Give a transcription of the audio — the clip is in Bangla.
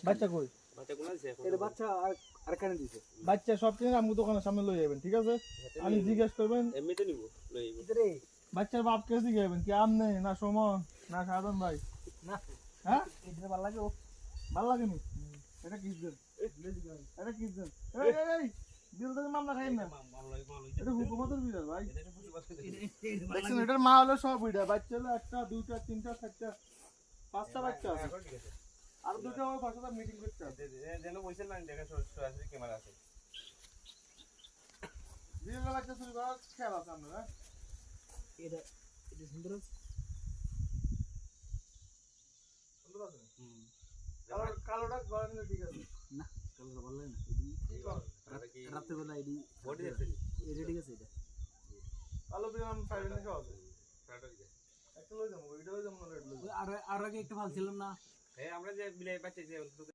বাচ্চা কই? বাচ্চা আর কানে দিছে বাচ্চা সব কিনে আমগো দোকানের সামনে লই যাবেন, ঠিক আছে? আমি জিজ্ঞেস করবেন এমনিতে নিব লই আইব রে বাচ্চার বাপকে জিজ্ঞাসবেন কি আমনে না সুমন না সাধন ভাই? না হ্যাঁ এটা ভালো লাগে ও ভালো লাগেনি? এটা কি দেন? এটা কি দেন? এই এই এই দিল থেকে মামলা খাইন না। এটা হুকুমতের বিড়াল ভাই। দেখছেন এটার মা হলো সব বিড়াল, বাচ্চা হলো একটা দুইটা তিনটা চারটা পাঁচটা বাচ্চা আছে। আর দুটো আমার বাসাতে মিটিং করতে আছে। যেন বইছেন না দেখা সরাসরি ক্যামেরা আছে বিড়াল বাচ্চা চুরি করার খেয়াল আছে আপনারা? এটা এটা সুন্দর সুন্দর আছে? কালোটা গরম ঠিক আছে। না কালারটা ভালো লাগে না কি কর? রাতে বেলা এডি বডি আছে এটা ঠিক আছে এটা কালো বিড়াল আমি পাইবেন না সহজে। একটা লই যাবো, ওইটা লই যাবো না রেড লই যাবো। আর আগে একটা ভালো ছিলাম না হ্যাঁ আমরা যে বিলাই বাচ্চা যে